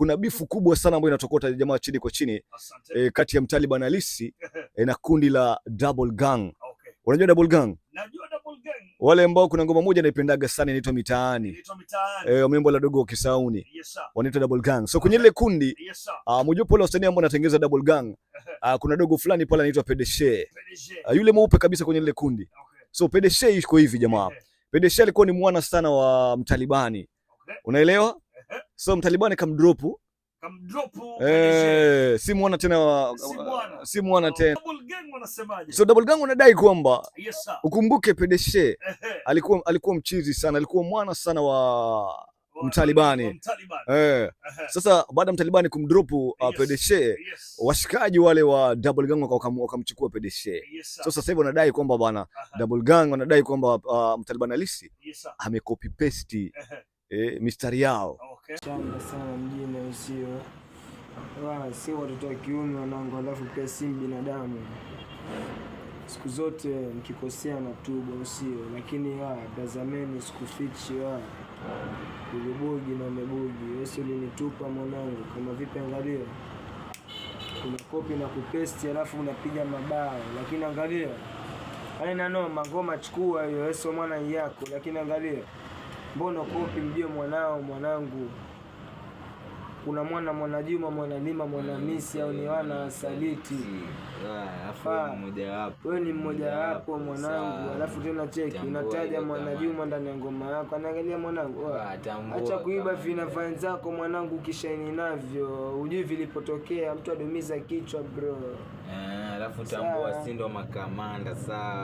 kuna bifu kubwa sana ambayo inatokota jamaa chini kwa chini kati ya Mtaliban halisi na kundi la Double Gang. Okay. Unajua Double Gang? Najua Double Gang. Wale ambao kuna ngoma moja naipendaga sana inaitwa Mitaani. Inaitwa Mitaani. Wamembo la dogo Kisauni. Yes sir. Wanaitwa Double Gang. So kwenye ile kundi, yes sir, mojawapo wale wasanii ambao wanatengeneza Double Gang, kuna dogo fulani pale anaitwa Pedeshe. Yule mweupe kabisa kwenye ile kundi. Okay. So Pedeshe iko hivi jamaa. Pedeshe alikuwa ni mwana sana wa Mtalibani. Okay. Unaelewa? So Mtalibani kamdrop. Si mwana tena, si mwana tena. Double Gang wanasemaje? So Double Gang wanadai kwamba, yes sir, ukumbuke Pedeshe alikuwa mchizi sana, alikuwa mwana sana wa Mtalibani. Sasa baada ya Mtalibani kumdrop Pedeshe, washikaji wale wa Double Gang wakamchukua Pedeshe. So sasa hivi wanadai kwamba bana, Double Gang wanadai kwamba Mtalibani halisi amecopy paste mistari yao. Okay. Changa sana mjini usio. Si watoto wa kiume wanangu, alafu pia si binadamu. Siku zote mkikosea na tubu usio, lakini tazameni sikufichi ulibugi na umebugi. Yesu ulinitupa mwanangu kama vipi, angalia. Kuna copy na kupesti alafu unapiga mabao, lakini angalia. Haina noma, ngoma chukua hiyo, Yesu mwana yako, lakini angalia. Mbona copy mjio mwanangu? Kuna mwana Juma, mwana Lima, mwana Misi au ni wana saliti. Wewe ni mmoja wapo mwanangu, alafu tena cheki unataja mwana Juma ndani ya ngoma yako. Anaangalia mwanangu, acha kuiba vinafanya zako mwanangu, kishaini navyo hujui vilipotokea, mtu adumiza kichwa bro. Alafu tambua si ndo makamanda saa